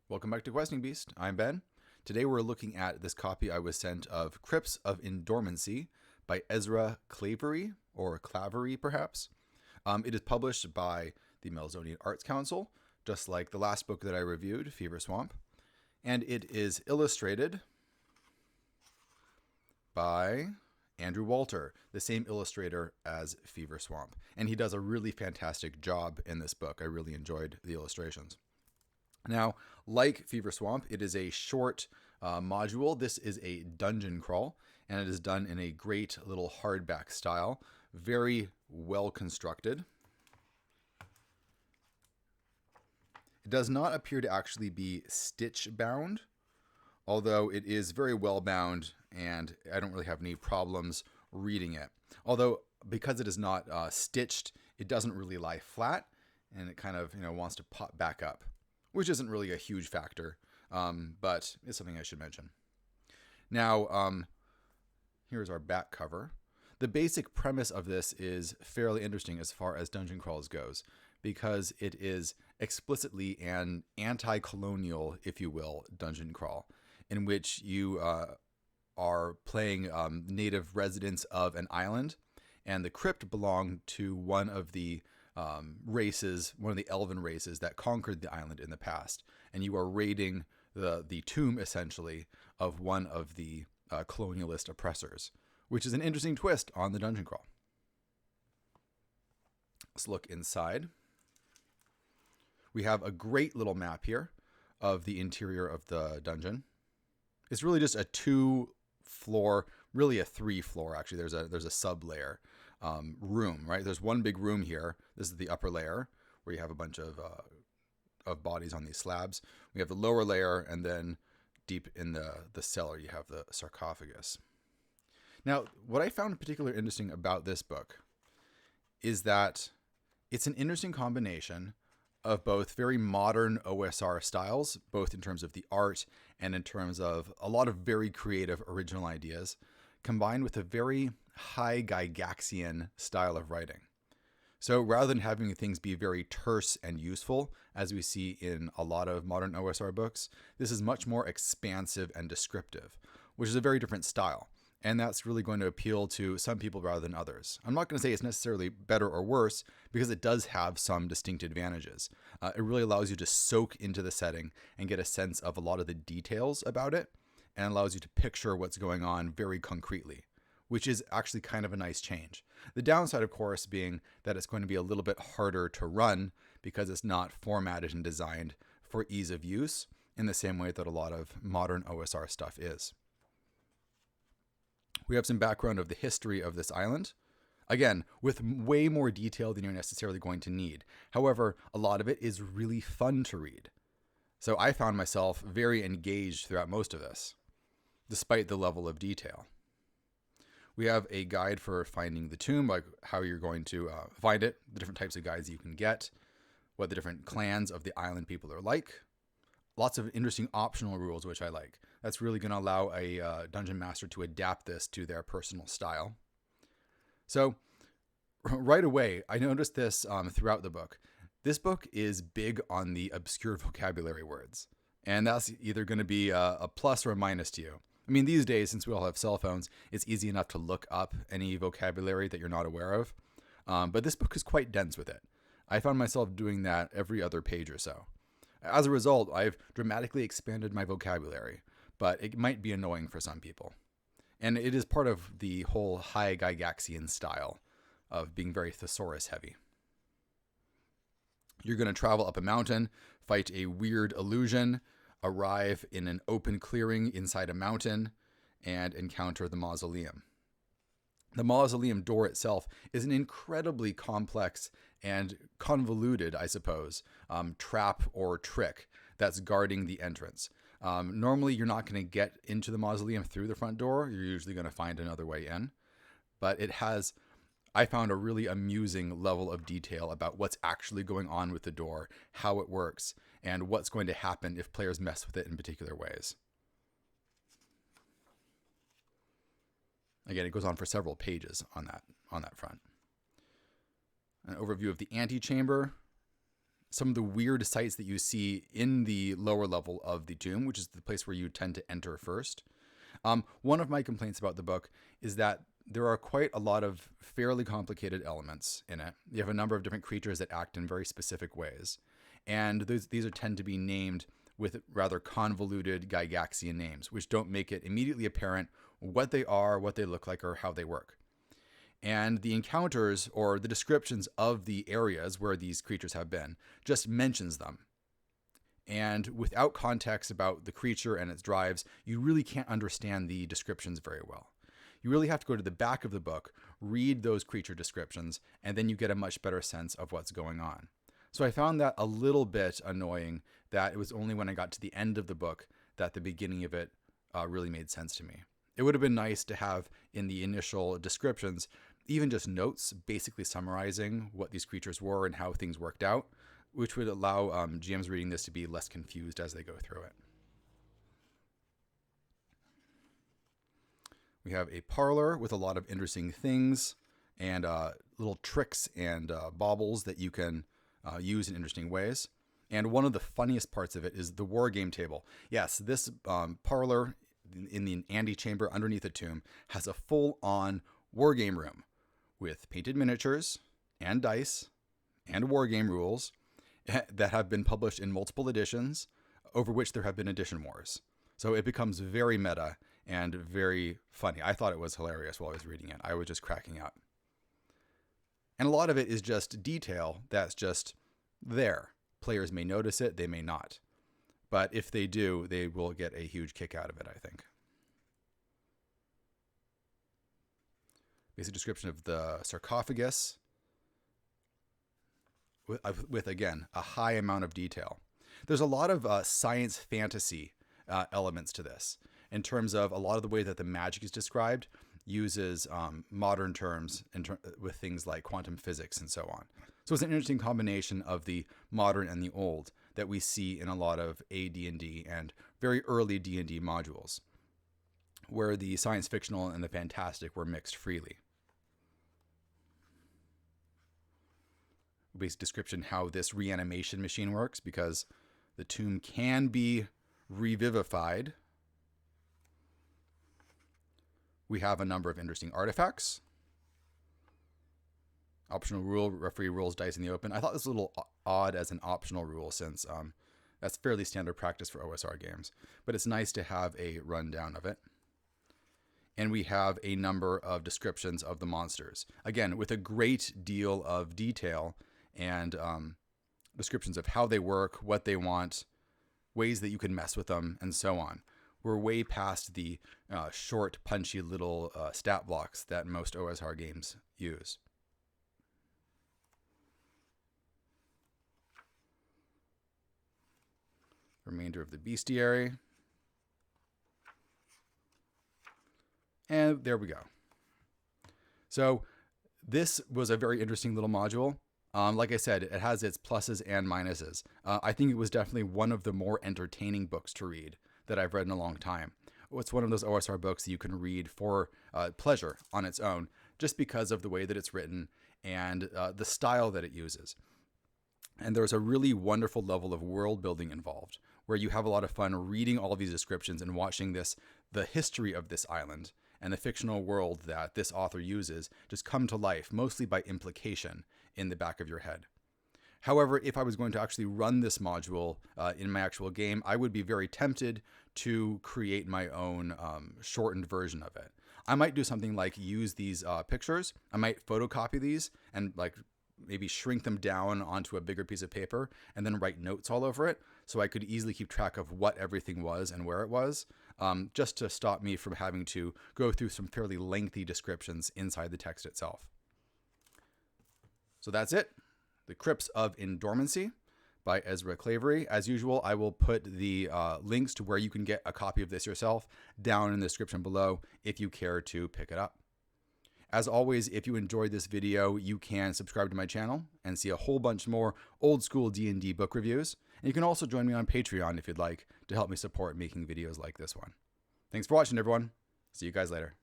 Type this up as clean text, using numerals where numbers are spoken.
Welcome back to Questing Beast. I'm Ben. Today we're looking at this copy I was sent of Crypts of Indormancy by Ezra Clavery, or Clavery perhaps. It is published by the Melsonian Arts Council, just like the last book that I reviewed, Fever Swamp. And it is illustrated by Andrew Walter, the same illustrator as Fever Swamp. And he does a really fantastic job in this book. I really enjoyed the illustrations. Now, like Fever Swamp, it is a short module. This is a dungeon crawl, and it is done in a great little hardback style. Very well constructed. It does not appear to actually be stitch bound, although it is very well bound, and I don't really have any problems reading it. Although, because it is not stitched, it doesn't really lie flat, and it kind of wants to pop back up, which isn't really a huge factor, but it's something I should mention. Now, here's our back cover. The basic premise of this is fairly interesting as far as dungeon crawls goes, because it is explicitly an anti-colonial, if you will, dungeon crawl, in which you are playing native residents of an island, and the crypt belonged to one of the races, one of the elven races that conquered the island in the past, and you are raiding the tomb essentially of one of the colonialist oppressors, which is an interesting twist on the dungeon crawl. Let's look inside. We have a great little map here of the interior of the dungeon. It's really just a 2-floor, really a 3-floor actually. There's a sub layer. Room, right? There's one big room here. This is the upper layer where you have a bunch of bodies on these slabs. We have the lower layer, and then deep in the cellar you have the sarcophagus. Now, what I found particularly interesting about this book is that it's an interesting combination of both very modern OSR styles, both in terms of the art and in terms of a lot of very creative original ideas, combined with a very high-Gygaxian style of writing. So rather than having things be very terse and useful, as we see in a lot of modern OSR books, this is much more expansive and descriptive, which is a very different style. And that's really going to appeal to some people rather than others. I'm not going to say it's necessarily better or worse, because it does have some distinct advantages. It really allows you to soak into the setting and get a sense of a lot of the details about it, and allows you to picture what's going on very concretely, which is actually kind of a nice change. The downside, of course, being that it's going to be a little bit harder to run because it's not formatted and designed for ease of use in the same way that a lot of modern OSR stuff is. We have some background of the history of this island, again, with way more detail than you're necessarily going to need. However, a lot of it is really fun to read. So I found myself very engaged throughout most of this, despite the level of detail. We have a guide for finding the tomb, like how you're going to find it, the different types of guides you can get, what the different clans of the island people are like. Lots of interesting optional rules, which I like. That's really going to allow a dungeon master to adapt this to their personal style. So right away, I noticed this throughout the book. This book is big on the obscure vocabulary words, and that's either going to be a plus or a minus to you. I mean, these days, since we all have cell phones, it's easy enough to look up any vocabulary that you're not aware of. But this book is quite dense with it. I found myself doing that every other page or so. As a result, I've dramatically expanded my vocabulary, but it might be annoying for some people. And it is part of the whole high-Gygaxian style of being very thesaurus heavy. You're going to travel up a mountain, fight a weird illusion, arrive in an open clearing inside a mountain, and encounter the Mausoleum. The Mausoleum door itself is an incredibly complex and convoluted, I suppose, trap or trick that's guarding the entrance. Normally, you're not going to get into the Mausoleum through the front door. You're usually going to find another way in. But it has, I found, a really amusing level of detail about what's actually going on with the door, how it works, and what's going to happen if players mess with it in particular ways. Again, it goes on for several pages on that front. An overview of the antechamber, some of the weird sights that you see in the lower level of the tomb, which is the place where you tend to enter first. One of my complaints about the book is that there are quite a lot of fairly complicated elements in it. You have a number of different creatures that act in very specific ways. And these tend to be named with rather convoluted Gygaxian names, which don't make it immediately apparent what they are, what they look like, or how they work. And the encounters or the descriptions of the areas where these creatures have been just mentions them. And without context about the creature and its drives, you really can't understand the descriptions very well. You really have to go to the back of the book, read those creature descriptions, and then you get a much better sense of what's going on. So I found that a little bit annoying that it was only when I got to the end of the book that the beginning of it really made sense to me. It would have been nice to have in the initial descriptions even just notes basically summarizing what these creatures were and how things worked out, which would allow GMs reading this to be less confused as they go through it. We have a parlor with a lot of interesting things and little tricks and baubles that you can use in interesting ways. And one of the funniest parts of it is the war game table. Yes, this parlor in the antechamber underneath the tomb has a full-on war game room with painted miniatures and dice and war game rules that have been published in multiple editions, over which there have been edition wars. So it becomes very meta and very funny. I thought it was hilarious while I was reading it. I was just cracking up. And a lot of it is just detail that's just there. Players may notice it, they may not. But if they do, they will get a huge kick out of it, I think. Basic description of the sarcophagus with again, a high amount of detail. There's a lot of science fantasy elements to this in terms of a lot of the way that the magic is described uses modern terms with things like quantum physics and so on. So it's an interesting combination of the modern and the old that we see in a lot of AD&D and very early D&D modules, where the science fictional and the fantastic were mixed freely. Basic description how this reanimation machine works, because the tomb can be revivified. We have a number of interesting artifacts. Optional rule, referee rolls dice in the open. I thought this was a little odd as an optional rule since that's fairly standard practice for OSR games, but it's nice to have a rundown of it. And we have a number of descriptions of the monsters, again, with a great deal of detail and descriptions of how they work, what they want, ways that you can mess with them, and so on. We're way past the short, punchy little stat blocks that most OSR games use. Remainder of the bestiary. And there we go. So this was a very interesting little module. Like I said, it has its pluses and minuses. I think it was definitely one of the more entertaining books to read that I've read in a long time. It's one of those OSR books that you can read for pleasure on its own, just because of the way that it's written and the style that it uses. And there's a really wonderful level of world building involved, where you have a lot of fun reading all of these descriptions and watching the history of this island and the fictional world that this author uses just come to life, mostly by implication in the back of your head. However, if I was going to actually run this module in my actual game, I would be very tempted to create my own shortened version of it. I might do something like use these pictures. I might photocopy these and maybe shrink them down onto a bigger piece of paper and then write notes all over it, so I could easily keep track of what everything was and where it was, just to stop me from having to go through some fairly lengthy descriptions inside the text itself. So that's it. The Crypts of Indormancy by Ezra Clavery. As usual, I will put the links to where you can get a copy of this yourself down in the description below if you care to pick it up. As always, if you enjoyed this video, you can subscribe to my channel and see a whole bunch more old school D&D book reviews. And you can also join me on Patreon if you'd like to help me support making videos like this one. Thanks for watching, everyone. See you guys later.